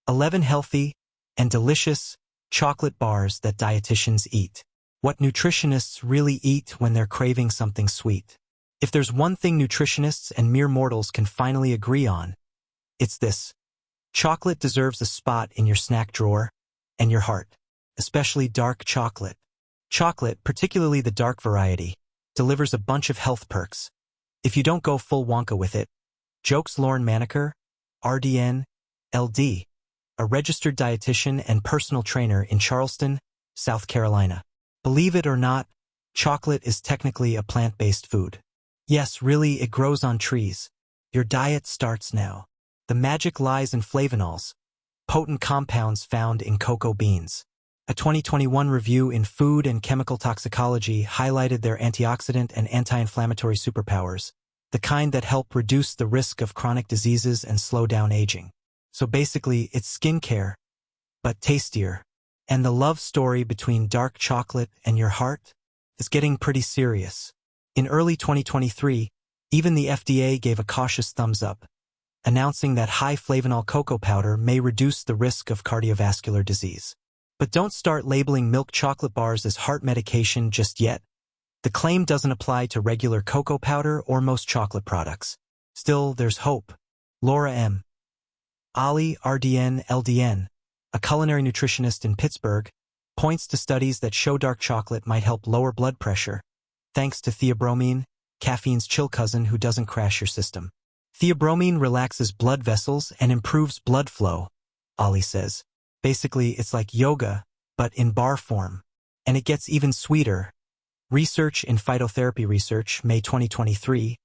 11 healthy and delicious chocolate bars that dietitians eat. What nutritionists really eat when they're craving something sweet. If there's one thing nutritionists and mere mortals can finally agree on, it's this. Chocolate deserves a spot in your snack drawer and your heart, especially dark chocolate. Chocolate, particularly the dark variety, delivers a bunch of health perks. If you don't go full Wonka with it, jokes Lauren Maneker, RDN, LD, a registered dietitian and personal trainer in Charleston, South Carolina. Believe it or not, chocolate is technically a plant-based food. Yes, really, it grows on trees. Your diet starts now. The magic lies in flavonols, potent compounds found in cocoa beans. A 2021 review in Food and Chemical Toxicology highlighted their antioxidant and anti-inflammatory superpowers, the kind that help reduce the risk of chronic diseases and slow down aging. So basically, it's skincare, but tastier. And the love story between dark chocolate and your heart is getting pretty serious. In early 2023, even the FDA gave a cautious thumbs up, announcing that high flavonol cocoa powder may reduce the risk of cardiovascular disease. But don't start labeling milk chocolate bars as heart medication just yet. The claim doesn't apply to regular cocoa powder or most chocolate products. Still, there's hope. Laura M. Ali, RDN, LDN, a culinary nutritionist in Pittsburgh, points to studies that show dark chocolate might help lower blood pressure, thanks to theobromine, caffeine's chill cousin who doesn't crash your system. Theobromine relaxes blood vessels and improves blood flow, Ali says. Basically, it's like yoga, but in bar form. And it gets even sweeter. Research in Phytotherapy Research, May 2023,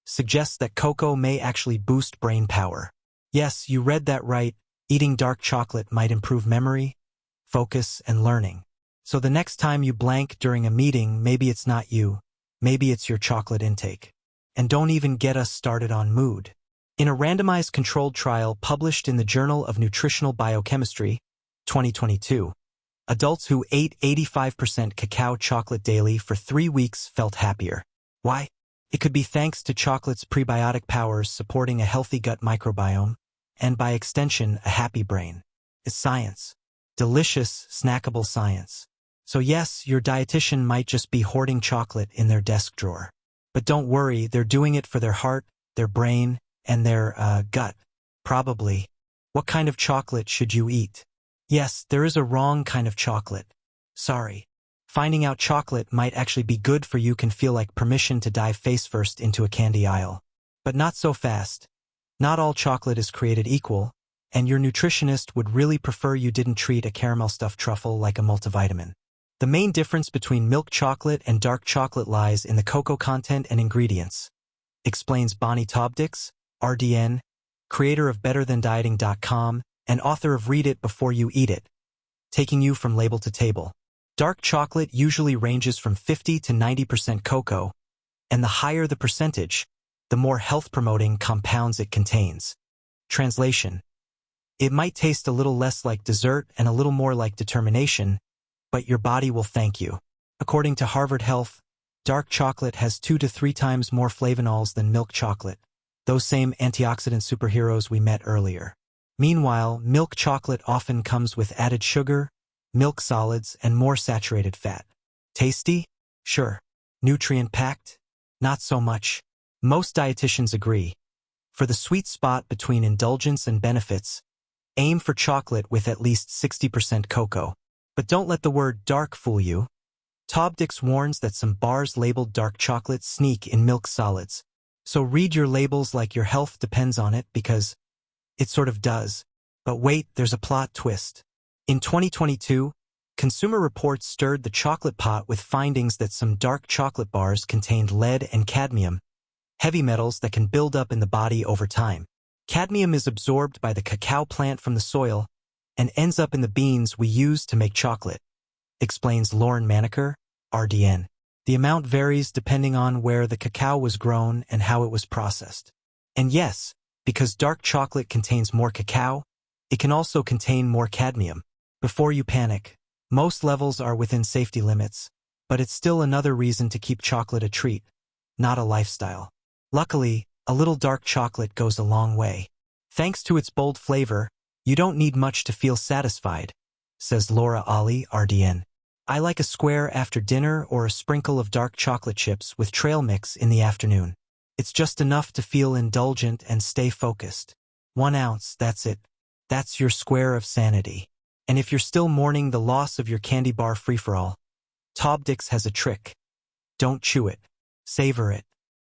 suggests that cocoa may actually boost brain power. Yes, you read that right. Eating dark chocolate might improve memory, focus, and learning. So the next time you blank during a meeting, maybe it's not you, maybe it's your chocolate intake. And don't even get us started on mood. In a randomized controlled trial published in the Journal of Nutritional Biochemistry, 2022, adults who ate 85% cacao chocolate daily for 3 weeks felt happier. Why? It could be thanks to chocolate's prebiotic powers supporting a healthy gut microbiome, and by extension, a happy brain. It's science. Delicious, snackable science. So yes, your dietitian might just be hoarding chocolate in their desk drawer. But don't worry, they're doing it for their heart, their brain, and their, gut. Probably. What kind of chocolate should you eat? Yes, there is a wrong kind of chocolate. Sorry. Finding out chocolate might actually be good for you can feel like permission to dive face first into a candy aisle. But not so fast. Not all chocolate is created equal, and your nutritionist would really prefer you didn't treat a caramel-stuffed truffle like a multivitamin. The main difference between milk chocolate and dark chocolate lies in the cocoa content and ingredients, explains Bonnie Tobdix, RDN, creator of BetterThanDieting.com and author of Read It Before You Eat It, taking you from label to table. Dark chocolate usually ranges from 50 to 90% cocoa, and the higher the percentage, the more health-promoting compounds it contains. Translation: it might taste a little less like dessert and a little more like determination, but your body will thank you. According to Harvard Health, dark chocolate has 2 to 3 times more flavonols than milk chocolate, those same antioxidant superheroes we met earlier. Meanwhile, milk chocolate often comes with added sugar, milk solids, and more saturated fat. Tasty? Sure. Nutrient-packed? Not so much. Most dietitians agree. For the sweet spot between indulgence and benefits, aim for chocolate with at least 60% cocoa. But don't let the word dark fool you. Tobdix warns that some bars labeled dark chocolate sneak in milk solids. So read your labels like your health depends on it, because it sort of does. But wait, there's a plot twist. In 2022, Consumer Reports stirred the chocolate pot with findings that some dark chocolate bars contained lead and cadmium, heavy metals that can build up in the body over time. Cadmium is absorbed by the cacao plant from the soil and ends up in the beans we use to make chocolate, explains Lauren Maneker, RDN. The amount varies depending on where the cacao was grown and how it was processed. And yes, because dark chocolate contains more cacao, it can also contain more cadmium. Before you panic, most levels are within safety limits, but it's still another reason to keep chocolate a treat, not a lifestyle. Luckily, a little dark chocolate goes a long way. Thanks to its bold flavor, You don't need much to feel satisfied, says Laura Ali, RDN. I like a square after dinner or a sprinkle of dark chocolate chips with trail mix in the afternoon. It's just enough to feel indulgent and stay focused. 1 ounce, that's it. That's your square of sanity. And if you're still mourning the loss of your candy bar free-for-all, Tobdix has a trick. Don't chew it. Savor it.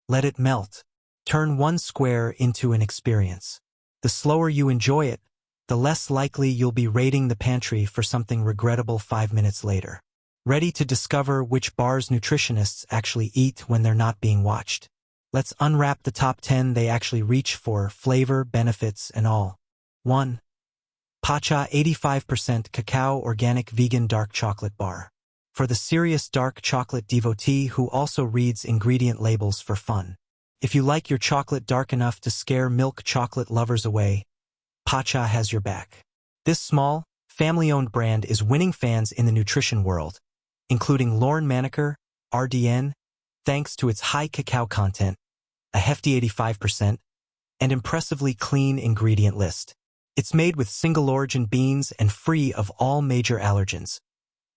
Let it melt. Turn 1 square into an experience. The slower you enjoy it, the less likely you'll be raiding the pantry for something regrettable 5 minutes later. Ready to discover which bars nutritionists actually eat when they're not being watched? Let's unwrap the top 10 they actually reach for flavor, benefits, and all. 1. Pacha 85% Cacao Organic Vegan Dark Chocolate Bar. For the serious dark chocolate devotee who also reads ingredient labels for fun. If you like your chocolate dark enough to scare milk chocolate lovers away, Pacha has your back. This small, family-owned brand is winning fans in the nutrition world, including Lauren Maneker, RDN, thanks to its high cacao content, a hefty 85%, and impressively clean ingredient list. It's made with single-origin beans and free of all major allergens,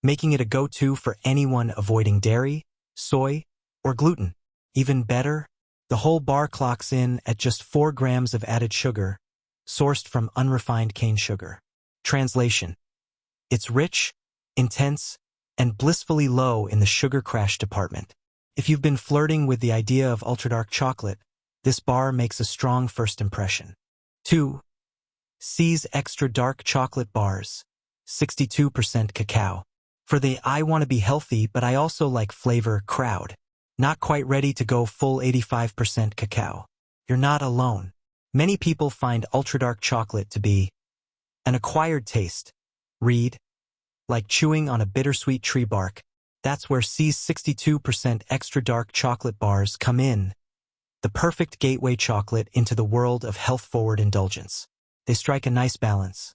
making it a go-to for anyone avoiding dairy, soy, or gluten. Even better, the whole bar clocks in at just 4 grams of added sugar, sourced from unrefined cane sugar. Translation: it's rich, intense, and blissfully low in the sugar crash department. If you've been flirting with the idea of ultra-dark chocolate, this bar makes a strong first impression. 2. C's Extra Dark Chocolate Bars, 62% cacao. For the I want to be healthy but I also like flavor crowd, not quite ready to go full 85% cacao. You're not alone. Many people find ultra-dark chocolate to be an acquired taste. Read, like chewing on a bittersweet tree bark. That's where C's 62% extra dark chocolate bars come in. The perfect gateway chocolate into the world of health-forward indulgence. They strike a nice balance.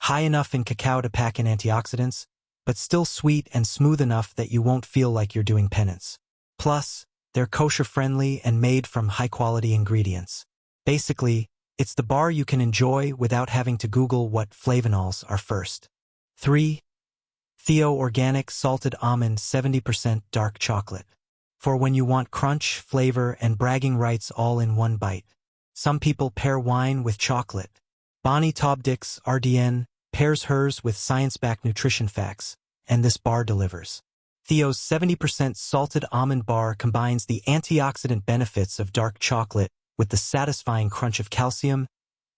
High enough in cacao to pack in antioxidants, but still sweet and smooth enough that you won't feel like you're doing penance. Plus, they're kosher-friendly and made from high-quality ingredients. Basically, it's the bar you can enjoy without having to Google what flavonols are first. 3. Theo Organic Salted Almond 70% Dark Chocolate. For when you want crunch, flavor, and bragging rights all in one bite. Some people pair wine with chocolate. Bonnie Tobdix, RDN, pairs hers with science-backed nutrition facts, and this bar delivers. Theo's 70% salted almond bar combines the antioxidant benefits of dark chocolate with the satisfying crunch of calcium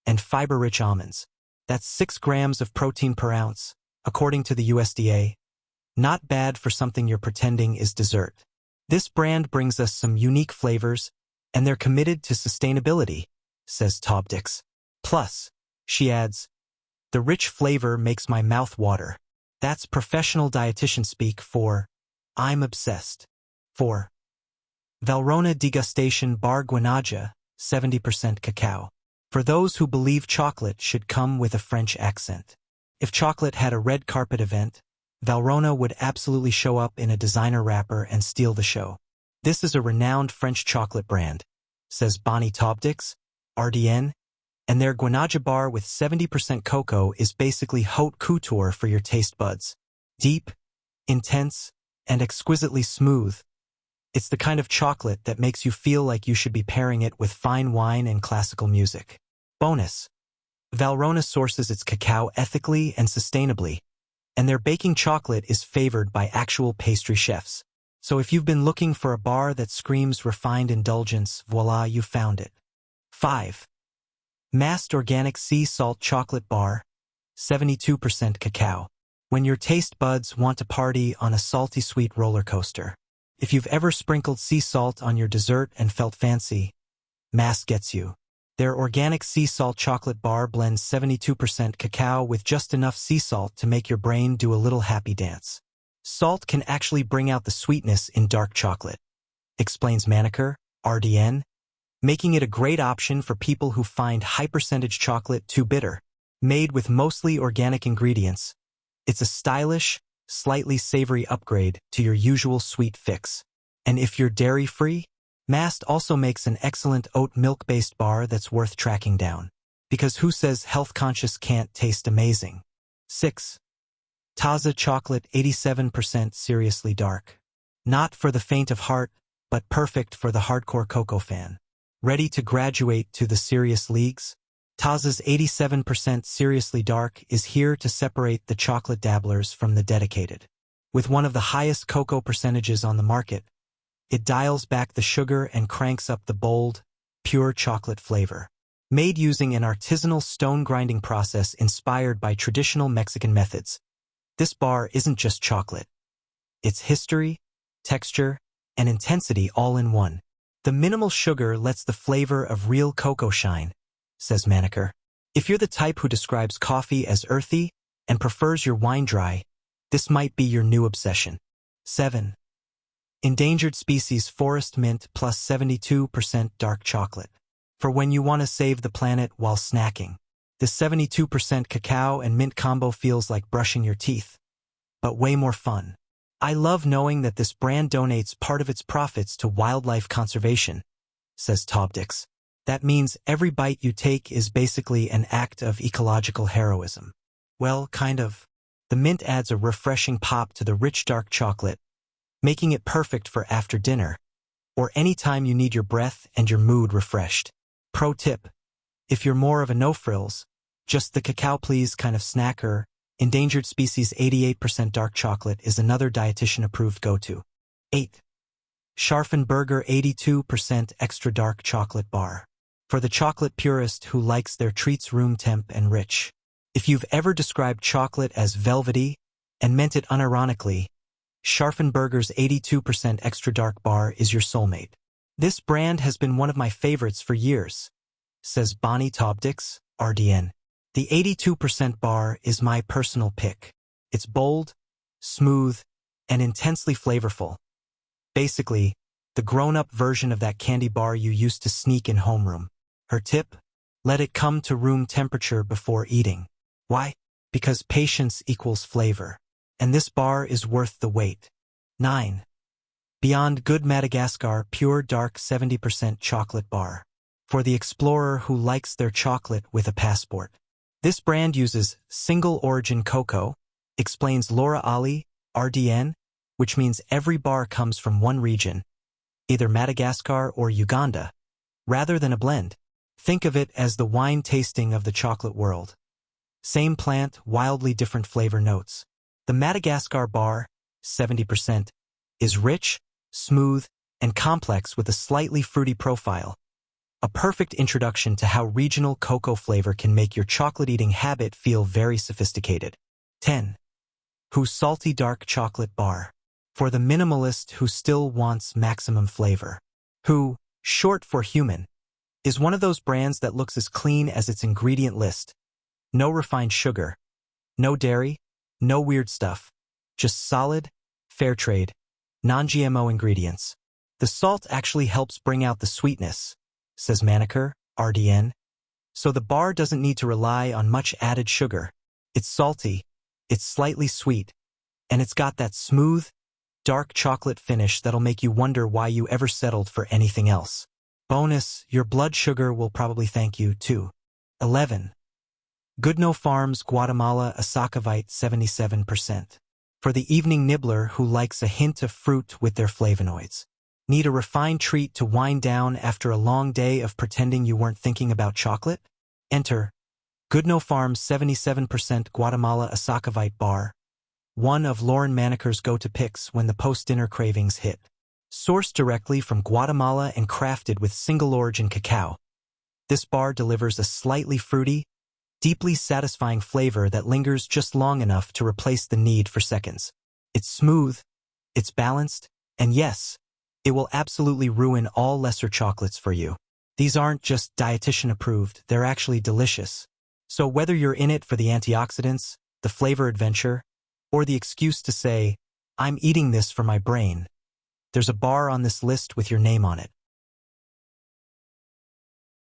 and fiber-rich almonds. That's 6 grams of protein per ounce, according to the USDA. Not bad for something you're pretending is dessert. This brand brings us some unique flavors, and they're committed to sustainability, says Tobdix. Plus, she adds, the rich flavor makes my mouth water. That's professional dietitian speak for, I'm obsessed. 4. Valrhona Degustation Bar Guanaja, 70% cacao. For those who believe chocolate should come with a French accent. If chocolate had a red carpet event, Valrhona would absolutely show up in a designer wrapper and steal the show. This is a renowned French chocolate brand, says Bonnie Tobdix, RDN, and their Guanaja bar with 70% cocoa is basically haute couture for your taste buds. Deep, intense, and exquisitely smooth. It's the kind of chocolate that makes you feel like you should be pairing it with fine wine and classical music. Bonus: Valrhona sources its cacao ethically and sustainably, and their baking chocolate is favored by actual pastry chefs. So if you've been looking for a bar that screams refined indulgence, voila, you found it. 5. Mast Organic Sea Salt Chocolate Bar, 72% cacao. When your taste buds want to party on a salty sweet roller coaster. If you've ever sprinkled sea salt on your dessert and felt fancy, Mast gets you. Their organic sea salt chocolate bar blends 72% cacao with just enough sea salt to make your brain do a little happy dance. Salt can actually bring out the sweetness in dark chocolate, explains Maneker, RDN, making it a great option for people who find high-percentage chocolate too bitter. Made with mostly organic ingredients, it's a stylish, slightly savory upgrade to your usual sweet fix. And if you're dairy-free, Mast also makes an excellent oat milk-based bar that's worth tracking down. Because who says health-conscious can't taste amazing? 6. Taza chocolate 87% seriously dark. Not for the faint of heart, but perfect for the hardcore cocoa fan. Ready to graduate to the serious leagues? Taza's 87% seriously dark is here to separate the chocolate dabblers from the dedicated. With one of the highest cocoa percentages on the market, it dials back the sugar and cranks up the bold, pure chocolate flavor. Made using an artisanal stone grinding process inspired by traditional Mexican methods, this bar isn't just chocolate. It's history, texture, and intensity all in one. The minimal sugar lets the flavor of real cocoa shine, says Maneker. If you're the type who describes coffee as earthy and prefers your wine dry, this might be your new obsession. 7. Endangered species forest mint plus 72% dark chocolate. For when you want to save the planet while snacking. The 72% cacao and mint combo feels like brushing your teeth, but way more fun. I love knowing that this brand donates part of its profits to wildlife conservation, says Tobdix. That means every bite you take is basically an act of ecological heroism. Well, kind of. The mint adds a refreshing pop to the rich dark chocolate, making it perfect for after dinner, or any time you need your breath and your mood refreshed. Pro tip: if you're more of a no-frills, just the cacao please kind of snacker, endangered species 88% dark chocolate is another dietitian-approved go-to. 8. Scharfenberger 82% extra dark chocolate bar. For the chocolate purist who likes their treats room temp and rich. If you've ever described chocolate as velvety and meant it unironically, Scharfenberger's 82% extra dark bar is your soulmate. This brand has been one of my favorites for years, says Bonnie Tobdix, RDN. The 82% bar is my personal pick. It's bold, smooth, and intensely flavorful. Basically, the grown-up version of that candy bar you used to sneak in homeroom. Her tip: let it come to room temperature before eating. Why? Because patience equals flavor. And this bar is worth the wait. 9. Beyond Good Madagascar Pure Dark 70% Chocolate Bar. For the explorer who likes their chocolate with a passport. This brand uses single-origin cocoa, explains Laura Ali, RDN, which means every bar comes from one region, either Madagascar or Uganda, rather than a blend. Think of it as the wine tasting of the chocolate world. Same plant, wildly different flavor notes. The Madagascar bar, 70%, is rich, smooth, and complex with a slightly fruity profile. A perfect introduction to how regional cocoa flavor can make your chocolate-eating habit feel very sophisticated. 10. Who's Salty Dark Chocolate Bar. For the minimalist who still wants maximum flavor. Who, short for human, is one of those brands that looks as clean as its ingredient list. No refined sugar, no dairy, no weird stuff. Just solid, fair trade, non-GMO ingredients. The salt actually helps bring out the sweetness, says Maneker, RDN. So the bar doesn't need to rely on much added sugar. It's salty, it's slightly sweet, and it's got that smooth, dark chocolate finish that'll make you wonder why you ever settled for anything else. Bonus, your blood sugar will probably thank you too. 11. Goodno Farms Guatemala Asacavite 77%. For the evening nibbler who likes a hint of fruit with their flavonoids. Need a refined treat to wind down after a long day of pretending you weren't thinking about chocolate? Enter Goodno Farms 77% Guatemala Asacavite Bar, one of Lauren Maneker's go-to picks when the post-dinner cravings hit. Sourced directly from Guatemala and crafted with single-origin cacao, this bar delivers a slightly fruity, deeply satisfying flavor that lingers just long enough to replace the need for seconds. It's smooth, it's balanced, and yes, it will absolutely ruin all lesser chocolates for you. These aren't just dietitian-approved, they're actually delicious. So whether you're in it for the antioxidants, the flavor adventure, or the excuse to say, I'm eating this for my brain, there's a bar on this list with your name on it.